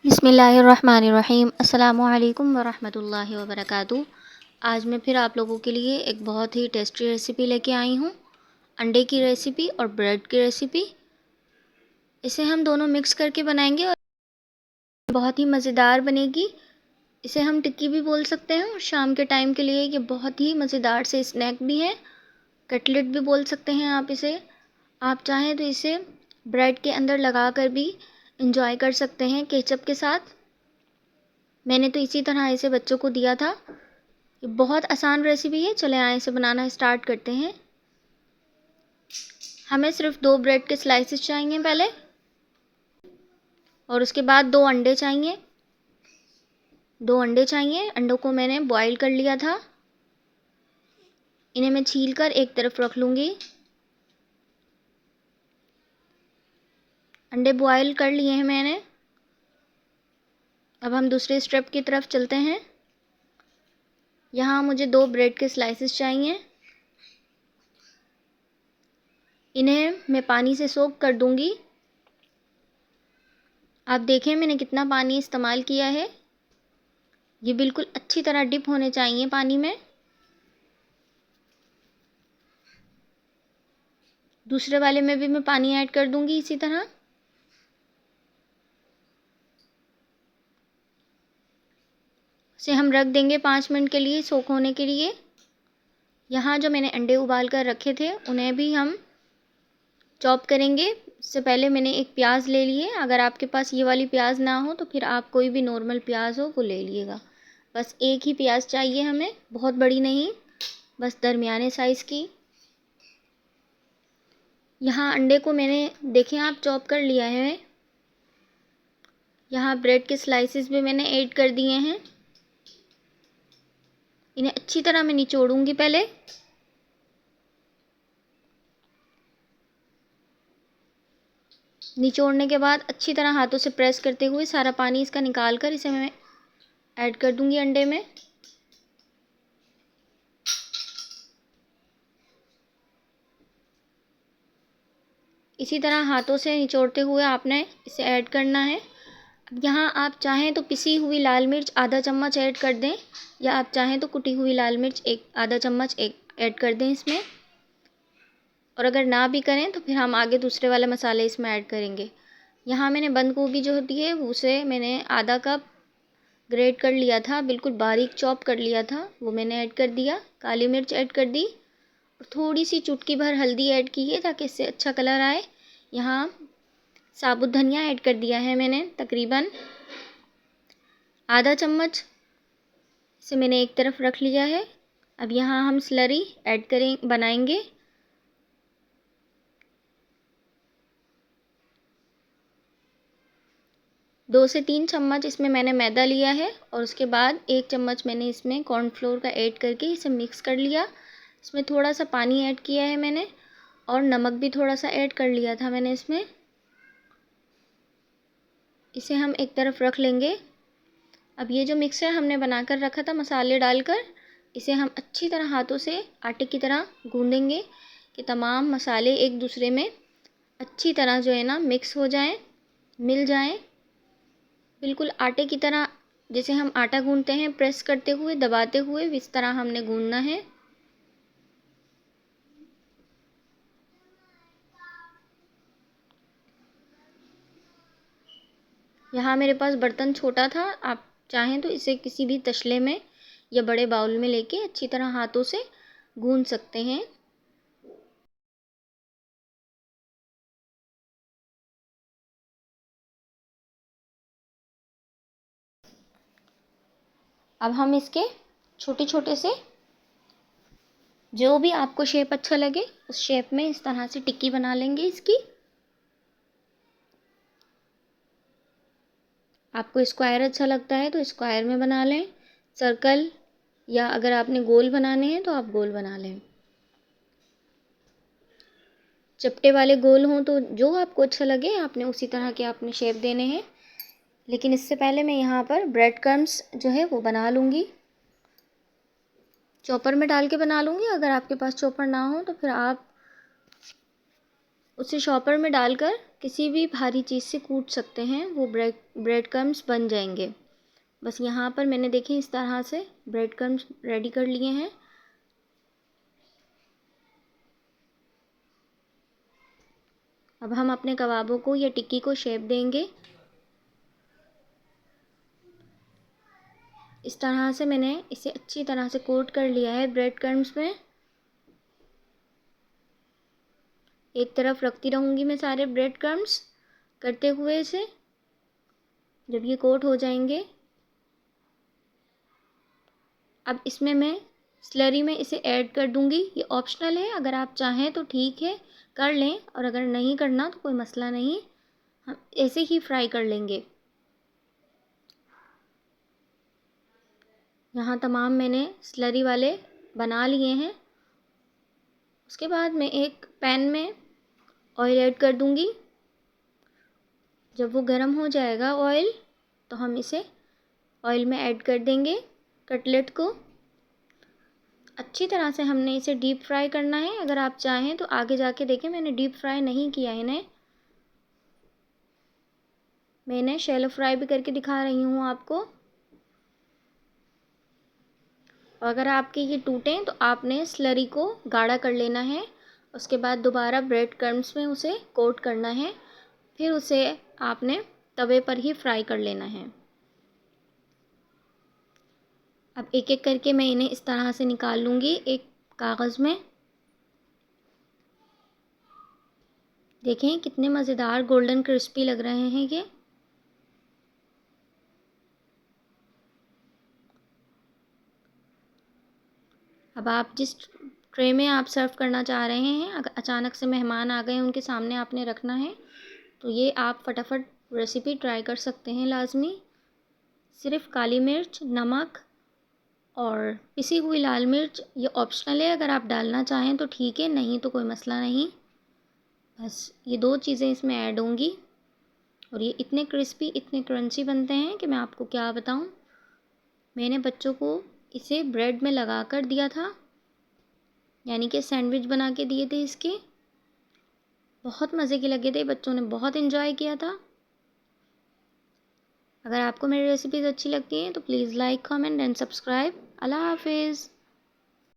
बिस्मिल्लाहिर्रहमानिर्रहीम। अस्सलामुअलैकुम वरहमतुल्लाहि वबरकातुहू। आज मैं फिर आप लोगों के लिए एक बहुत ही टेस्टी रेसिपी लेके आई हूँ, अंडे की रेसिपी और ब्रेड की रेसिपी। इसे हम दोनों मिक्स करके बनाएंगे और बहुत ही मज़ेदार बनेगी। इसे हम टिक्की भी बोल सकते हैं और शाम के टाइम के लिए ये बहुत ही मज़ेदार से स्नैक भी है। कटलेट भी बोल सकते हैं आप इसे। आप चाहें तो इसे ब्रेड के अंदर लगा कर भी इंजॉय कर सकते हैं केचप के साथ। मैंने तो इसी तरह इसे बच्चों को दिया था। ये बहुत आसान रेसिपी है। चले आए इसे बनाना स्टार्ट करते हैं। हमें सिर्फ 2 ब्रेड के स्लाइसेस चाहिए पहले, और उसके बाद 2 अंडे चाहिए। 2 अंडे चाहिए। अंडों को मैंने बॉईल कर लिया था। इन्हें मैं छील कर एक तरफ रख लूँगी। अंडे बॉईल कर लिए हैं मैंने। अब हम दूसरे स्टेप की तरफ चलते हैं। यहाँ मुझे 2 ब्रेड के स्लाइसेस चाहिए। इन्हें मैं पानी से सोक कर दूँगी। आप देखें मैंने कितना पानी इस्तेमाल किया है। ये बिल्कुल अच्छी तरह डिप होने चाहिए पानी में। दूसरे वाले में भी मैं पानी ऐड कर दूँगी इसी तरह। इसे हम रख देंगे 5 मिनट के लिए सोक होने के लिए। यहाँ जो मैंने अंडे उबाल कर रखे थे उन्हें भी हम चॉप करेंगे। इससे पहले मैंने एक प्याज ले लिए। अगर आपके पास ये वाली प्याज ना हो तो फिर आप कोई भी नॉर्मल प्याज हो वो ले लीजिएगा। बस एक ही प्याज चाहिए हमें, बहुत बड़ी नहीं, बस दरमियाने साइज़ की। यहाँ अंडे को मैंने देखें आप चॉप कर लिया है। यहाँ ब्रेड के स्लाइसेस भी मैंने ऐड कर दिए हैं। इन्हें अच्छी तरह मैं निचोड़ूंगी पहले। निचोड़ने के बाद अच्छी तरह हाथों से प्रेस करते हुए सारा पानी इसका निकाल कर इसे मैं ऐड कर दूंगी अंडे में। इसी तरह हाथों से निचोड़ते हुए आपने इसे ऐड करना है। अब यहाँ आप चाहें तो पिसी हुई लाल मिर्च आधा चम्मच ऐड कर दें, या आप चाहें तो कुटी हुई लाल मिर्च आधा चम्मच ऐड कर दें इसमें। और अगर ना भी करें तो फिर हम आगे दूसरे वाले मसाले इसमें ऐड करेंगे। यहाँ मैंने बंद गोभी जो होती है उसे मैंने आधा कप ग्रेट कर लिया था, बिल्कुल बारीक चॉप कर लिया था, वो मैंने ऐड कर दिया। काली मिर्च ऐड कर दी और थोड़ी सी चुटकी भर हल्दी ऐड की है ताकि इससे अच्छा कलर आए। यहाँ साबुत धनिया ऐड कर दिया है मैंने तकरीबन आधा चम्मच। इसे मैंने एक तरफ रख लिया है। अब यहाँ हम स्लरी ऐड बनाएंगे। दो से 3 चम्मच इसमें मैंने मैदा लिया है और उसके बाद 1 चम्मच मैंने इसमें कॉर्नफ्लोर का ऐड करके इसे मिक्स कर लिया। इसमें थोड़ा सा पानी ऐड किया है मैंने और नमक भी थोड़ा सा ऐड कर लिया था मैंने इसमें। इसे हम एक तरफ रख लेंगे। अब ये जो मिक्सचर हमने बनाकर रखा था मसाले डालकर, इसे हम अच्छी तरह हाथों से आटे की तरह गूँधेंगे कि तमाम मसाले एक दूसरे में अच्छी तरह जो है ना मिक्स हो जाएं, मिल जाएं। बिल्कुल आटे की तरह, जैसे हम आटा गूँधते हैं प्रेस करते हुए दबाते हुए, इस तरह हमने गूँधना है। यहाँ मेरे पास बर्तन छोटा था, आप चाहें तो इसे किसी भी तसले में या बड़े बाउल में लेके अच्छी तरह हाथों से गूँध सकते हैं। अब हम इसके छोटे छोटे से, जो भी आपको शेप अच्छा लगे उस शेप में इस तरह से टिक्की बना लेंगे इसकी। आपको स्क्वायर अच्छा लगता है तो स्क्वायर में बना लें, सर्कल, या अगर आपने गोल बनाने हैं तो आप गोल बना लें। चपटे वाले गोल हों तो जो आपको अच्छा लगे आपने उसी तरह के आपने शेप देने हैं। लेकिन इससे पहले मैं यहाँ पर ब्रेड क्रम्स जो है वो बना लूँगी। चॉपर में डाल के बना लूँगी। अगर आपके पास चॉपर ना हो तो फिर आप उसे शॉपर में डालकर किसी भी भारी चीज़ से कूट सकते हैं, वो ब्रेड क्रम्स बन जाएंगे। बस यहाँ पर मैंने देखें इस तरह से ब्रेड क्रम्स रेडी कर लिए हैं। अब हम अपने कबाबों को या टिक्की को शेप देंगे। इस तरह से मैंने इसे अच्छी तरह से कोट कर लिया है ब्रेड क्रम्स में। एक तरफ रखती रहूँगी मैं सारे ब्रेड क्रम्स करते हुए इसे, जब ये कोट हो जाएंगे। अब इसमें मैं स्लरी में इसे ऐड कर दूँगी। ये ऑप्शनल है, अगर आप चाहें तो ठीक है कर लें, और अगर नहीं करना तो कोई मसला नहीं, हम ऐसे ही फ्राई कर लेंगे। यहाँ तमाम मैंने स्लरी वाले बना लिए हैं। उसके बाद मैं एक पैन में ऑयल ऐड कर दूँगी। जब वो गर्म हो जाएगा ऑयल, तो हम इसे ऑयल में ऐड कर देंगे कटलेट को। अच्छी तरह से हमने इसे डीप फ्राई करना है। अगर आप चाहें तो आगे जाके देखें, मैंने डीप फ्राई नहीं किया है इन्हें, मैंने शैलो फ्राई भी करके दिखा रही हूँ आपको। और अगर आपके ये टूटें तो आपने स्लरी को गाढ़ा कर लेना है। उसके बाद दोबारा ब्रेड क्रम्स में उसे कोट करना है, फिर उसे आपने तवे पर ही फ्राई कर लेना है। अब एक एक करके मैं इन्हें इस तरह से निकाल लूँगी एक कागज़ में। देखें कितने मज़ेदार गोल्डन क्रिस्पी लग रहे हैं ये। अब आप जिस ट्रे में आप सर्व करना चाह रहे हैं, अगर अचानक से मेहमान आ गए उनके सामने आपने रखना है, तो ये आप फटाफट रेसिपी ट्राई कर सकते हैं लाजमी। सिर्फ़ काली मिर्च, नमक और पिसी हुई लाल मिर्च ये ऑप्शनल है, अगर आप डालना चाहें तो ठीक है, नहीं तो कोई मसला नहीं। बस ये 2 चीज़ें इसमें ऐड होंगी और ये इतने क्रिस्पी, इतने क्रंची बनते हैं कि मैं आपको क्या बताऊँ। मैंने बच्चों को इसे ब्रेड में लगा कर दिया था, यानी कि सैंडविच बना के दिए थे इसके। बहुत मज़े के लगे थे, बच्चों ने बहुत एंजॉय किया था। अगर आपको मेरी रेसिपीज़ अच्छी लगती हैं तो please like, comment and subscribe. Allah हाफ़िज़।